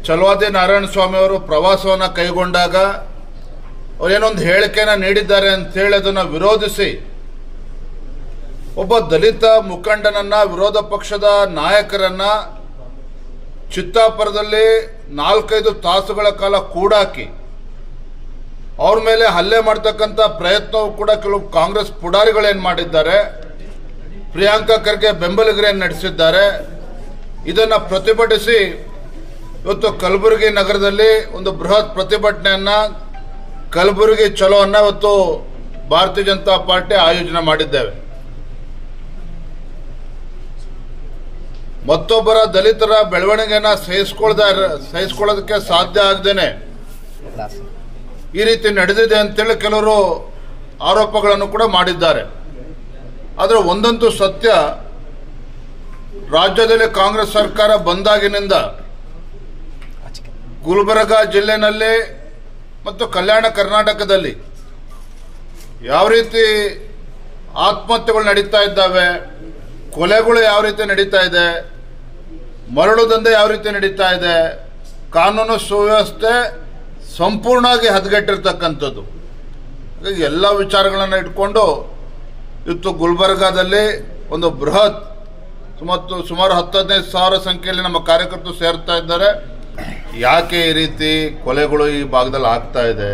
ಚಲವಾದಿ ನಾರಾಯಣ ಸ್ವಾಮಿ ಅವರು ಪ್ರವಾಸವನ್ನು ಕೈಗೊಂಡಾಗ ಅವರೇನೊಂದು ಹೇಳಿಕೆಯನ್ನು ನೀಡಿದ್ದಾರೆ ಅಂತೇಳಿ ಅದನ್ನು ವಿರೋಧಿಸಿ ಒಬ್ಬ ದಲಿತ ಮುಖಂಡನನ್ನ, ವಿರೋಧ ಪಕ್ಷದ ನಾಯಕರನ್ನ ಚಿತ್ತಾಪುರದಲ್ಲಿ 4-5 ತಾಸುಗಳ ಕಾಲ ಕೂಡಾಕಿ ಅವ್ರ ಮೇಲೆ ಹಲ್ಲೆ ಮಾಡ್ತಕ್ಕಂಥ ಪ್ರಯತ್ನವೂ ಕೂಡ ಕೆಲವು ಕಾಂಗ್ರೆಸ್ ಪುಡಾರಿಗಳೇನು ಮಾಡಿದ್ದಾರೆ, ಪ್ರಿಯಾಂಕಾ ಖರ್ಗೆ ಬೆಂಬಲಿಗರೇನು ನಡೆಸಿದ್ದಾರೆ. ಇದನ್ನು ಪ್ರತಿಭಟಿಸಿ ಇವತ್ತು ಕಲಬುರಗಿ ನಗರದಲ್ಲಿ ಒಂದು ಬೃಹತ್ ಪ್ರತಿಭಟನೆಯನ್ನ, ಕಲಬುರಗಿ ಚಲೋವನ್ನು ಇವತ್ತು ಭಾರತೀಯ ಜನತಾ ಪಾರ್ಟಿ ಆಯೋಜನೆ ಮಾಡಿದ್ದೇವೆ. ಮತ್ತೊಬ್ಬರ ದಲಿತರ ಬೆಳವಣಿಗೆಯನ್ನ ಸಹಿಸಿಕೊಳ್ಳೋದಕ್ಕೆ ಸಾಧ್ಯ ಆಗದೇನೆ ಈ ರೀತಿ ನಡೆದಿದೆ ಅಂತೇಳಿ ಕೆಲವರು ಆರೋಪಗಳನ್ನು ಕೂಡ ಮಾಡಿದ್ದಾರೆ. ಆದರೆ ಒಂದಂತೂ ಸತ್ಯ, ರಾಜ್ಯದಲ್ಲಿ ಕಾಂಗ್ರೆಸ್ ಸರ್ಕಾರ ಬಂದಾಗಿನಿಂದ ಗುಲ್ಬರ್ಗ ಜಿಲ್ಲೆನಲ್ಲಿ ಮತ್ತು ಕಲ್ಯಾಣ ಕರ್ನಾಟಕದಲ್ಲಿ ಯಾವ ರೀತಿ ಆತ್ಮಹತ್ಯೆಗಳು ನಡೀತಾ ಇದ್ದಾವೆ, ಕೊಲೆಗಳು ಯಾವ ರೀತಿ ನಡೀತಾ ಇದೆ, ಮರಳು ದಂಧೆ ಯಾವ ರೀತಿ ನಡೀತಾ ಇದೆ, ಕಾನೂನು ಸುವ್ಯವಸ್ಥೆ ಸಂಪೂರ್ಣವಾಗಿ ಹದಗೆಟ್ಟಿರ್ತಕ್ಕಂಥದ್ದು. ಹಾಗಾಗಿ ಎಲ್ಲ ವಿಚಾರಗಳನ್ನು ಇಟ್ಕೊಂಡು ಇವತ್ತು ಗುಲ್ಬರ್ಗಾದಲ್ಲಿ ಒಂದು ಬೃಹತ್ ಸುಮಾರು 10-15 ಸಾವಿರ ಸಂಖ್ಯೆಯಲ್ಲಿ ನಮ್ಮ ಕಾರ್ಯಕರ್ತರು ಸೇರ್ತಾ ಇದ್ದಾರೆ. ಯಾಕೆ ಈ ರೀತಿ ಕೊಲೆಗಳು ಈ ಭಾಗದಲ್ಲಿ ಆಗ್ತಾ ಇದೆ,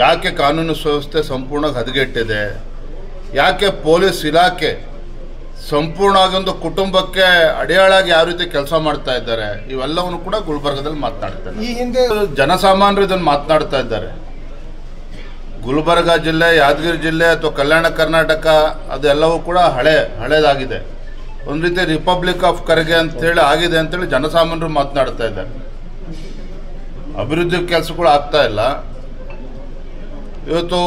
ಯಾಕೆ ಕಾನೂನು ಸುವ್ಯವಸ್ಥೆ ಸಂಪೂರ್ಣವಾಗಿ ಹದಗೆಟ್ಟಿದೆ, ಯಾಕೆ ಪೊಲೀಸ್ ಇಲಾಖೆ ಸಂಪೂರ್ಣವಾಗಿ ಒಂದು ಕುಟುಂಬಕ್ಕೆ ಅಡಿಯಾಳಾಗಿ ಯಾವ ರೀತಿ ಕೆಲಸ ಮಾಡ್ತಾ ಇದ್ದಾರೆ, ಇವೆಲ್ಲವನ್ನು ಕೂಡ ಗುಲ್ಬರ್ಗದಲ್ಲಿ ಮಾತನಾಡ್ತಾರೆ. ಈ ಹಿಂದೆ ಜನಸಾಮಾನ್ಯರು ಇದನ್ನು ಮಾತನಾಡ್ತಾ ಇದ್ದಾರೆ. ಗುಲ್ಬರ್ಗ ಜಿಲ್ಲೆ, ಯಾದಗಿರಿ ಜಿಲ್ಲೆ ಅಥವಾ ಕಲ್ಯಾಣ ಕರ್ನಾಟಕ ಅದೆಲ್ಲವೂ ಕೂಡ ಹಳೇದಾಗಿದೆ. ಒಂದು ರೀತಿ ರಿಪಬ್ಲಿಕ್ ಆಫ್ ಖರ್ಗೆ ಅಂತೇಳಿ ಆಗಿದೆ ಅಂತೇಳಿ ಜನಸಾಮಾನ್ಯರು ಮಾತನಾಡ್ತಾ ಇದ್ದಾರೆ. ಅಭಿವೃದ್ಧಿ ಕೆಲಸಗಳು ಆಗ್ತಾ ಇಲ್ಲ. ಇವತ್ತು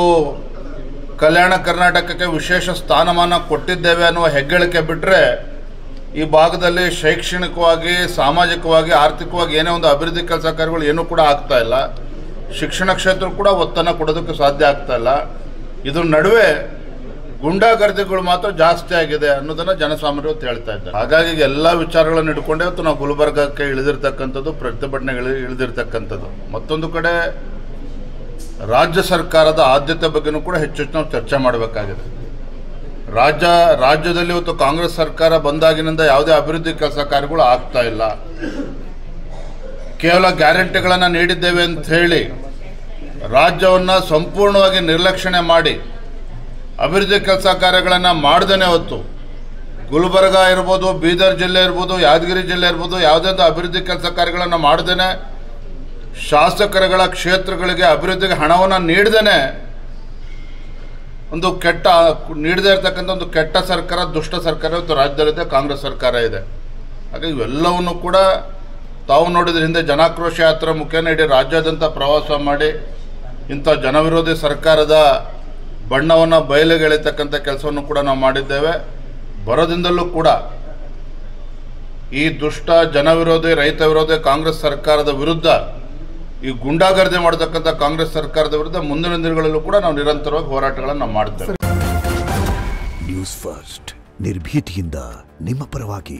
ಕಲ್ಯಾಣ ಕರ್ನಾಟಕಕ್ಕೆ ವಿಶೇಷ ಸ್ಥಾನಮಾನ ಕೊಟ್ಟಿದ್ದೇವೆ ಅನ್ನುವ ಹೆಗ್ಗಳಿಕೆ ಬಿಟ್ಟರೆ ಈ ಭಾಗದಲ್ಲಿ ಶೈಕ್ಷಣಿಕವಾಗಿ, ಸಾಮಾಜಿಕವಾಗಿ, ಆರ್ಥಿಕವಾಗಿ ಏನೇ ಒಂದು ಅಭಿವೃದ್ಧಿ ಕೆಲಸ ಕಾರ್ಯಗಳು ಏನೂ ಕೂಡ ಆಗ್ತಾ ಇಲ್ಲ. ಶಿಕ್ಷಣ ಕ್ಷೇತ್ರ ಕೂಡ ಒತ್ತನ್ನು ಕೊಡೋದಕ್ಕೆ ಸಾಧ್ಯ ಆಗ್ತಾ ಇಲ್ಲ. ಇದ್ರ ನಡುವೆ ಗುಂಡಾಗರ್ದಿಗಳು ಮಾತ್ರ ಜಾಸ್ತಿ ಆಗಿದೆ ಅನ್ನೋದನ್ನು ಜನಸಾಮಾನ್ಯರು ಹೇಳ್ತಾ ಇದ್ದಾರೆ. ಹಾಗಾಗಿ ಎಲ್ಲ ವಿಚಾರಗಳನ್ನು ಇಟ್ಕೊಂಡೇ ಇವತ್ತು ನಾವು ಗುಲ್ಬರ್ಗಕ್ಕೆ ಇಳಿದಿರ್ತಕ್ಕಂಥದ್ದು, ಪ್ರತಿಭಟನೆಗಳು ಇಳಿದಿರ್ತಕ್ಕಂಥದ್ದು. ಮತ್ತೊಂದು ಕಡೆ ರಾಜ್ಯ ಸರ್ಕಾರದ ಆದ್ಯತೆ ಬಗ್ಗೆನೂ ಕೂಡ ಹೆಚ್ಚು ನಾವು ಚರ್ಚೆ ಮಾಡಬೇಕಾಗಿದೆ. ರಾಜ್ಯದಲ್ಲಿ ಇವತ್ತು ಕಾಂಗ್ರೆಸ್ ಸರ್ಕಾರ ಬಂದಾಗಿನಿಂದ ಯಾವುದೇ ಅಭಿವೃದ್ಧಿ ಕೆಲಸ ಕಾರ್ಯಗಳು ಆಗ್ತಾ ಇಲ್ಲ. ಕೇವಲ ಗ್ಯಾರಂಟಿಗಳನ್ನು ನೀಡಿದ್ದೇವೆ ಅಂತ ಹೇಳಿ ರಾಜ್ಯವನ್ನು ಸಂಪೂರ್ಣವಾಗಿ ನಿರ್ಲಕ್ಷಣೆ ಮಾಡಿ ಅಭಿವೃದ್ಧಿ ಕೆಲಸ ಕಾರ್ಯಗಳನ್ನು ಮಾಡ್ದೇನೆ ಹೊತ್ತು ಗುಲ್ಬರ್ಗ ಇರ್ಬೋದು, ಬೀದರ್ ಜಿಲ್ಲೆ ಇರ್ಬೋದು, ಯಾದಗಿರಿ ಜಿಲ್ಲೆ ಇರ್ಬೋದು, ಯಾವುದೇ ಅಭಿವೃದ್ಧಿ ಕೆಲಸ ಕಾರ್ಯಗಳನ್ನು ಮಾಡ್ದೇನೆ ಶಾಸಕರುಗಳ ಕ್ಷೇತ್ರಗಳಿಗೆ ಅಭಿವೃದ್ಧಿಗೆ ಹಣವನ್ನು ನೀಡದೇನೆ ಒಂದು ನೀಡದೇ ಇರತಕ್ಕಂಥ ಒಂದು ಕೆಟ್ಟ ಸರ್ಕಾರ, ದುಷ್ಟ ಸರ್ಕಾರ ಇವತ್ತು ರಾಜ್ಯದಲ್ಲಿದೆ, ಕಾಂಗ್ರೆಸ್ ಸರ್ಕಾರ ಇದೆ. ಹಾಗಾಗಿ ಇವೆಲ್ಲವನ್ನು ಕೂಡ ತಾವು ನೋಡಿದ್ರೆ ಹಿಂದೆ ಜನಾಕ್ರೋಶ ಯಾತ್ರೆ ಮುಖೇನ ಇಡೀ ರಾಜ್ಯಾದ್ಯಂತ ಪ್ರವಾಸ ಮಾಡಿ ಇಂಥ ಜನವಿರೋಧಿ ಸರ್ಕಾರದ ಬಣ್ಣವನ್ನು ಬಯಲಿಗೆ ಎಳಿತಕ್ಕಂಥ ಕೆಲಸವನ್ನು ಕೂಡ ನಾವು ಮಾಡಿದ್ದೇವೆ. ಬರೋದಿಂದಲೂ ಕೂಡ ಈ ದುಷ್ಟ ಜನವಿರೋಧಿ, ರೈತ ವಿರೋಧಿ ಕಾಂಗ್ರೆಸ್ ಸರ್ಕಾರದ ವಿರುದ್ಧ, ಈ ಗುಂಡಾಗರ್ದಿ ಮಾಡತಕ್ಕಂಥ ಕಾಂಗ್ರೆಸ್ ಸರ್ಕಾರದ ವಿರುದ್ಧ ಮುಂದಿನ ದಿನಗಳಲ್ಲೂ ಕೂಡ ನಾವು ನಿರಂತರವಾಗಿ ಹೋರಾಟಗಳನ್ನು ನಾವು ಮಾಡ್ತೇವೆ. ನ್ಯೂಸ್ ಫಸ್ಟ್, ನಿರ್ಭೀತಿಯಿಂದ ನಿಮ್ಮ ಪರವಾಗಿ.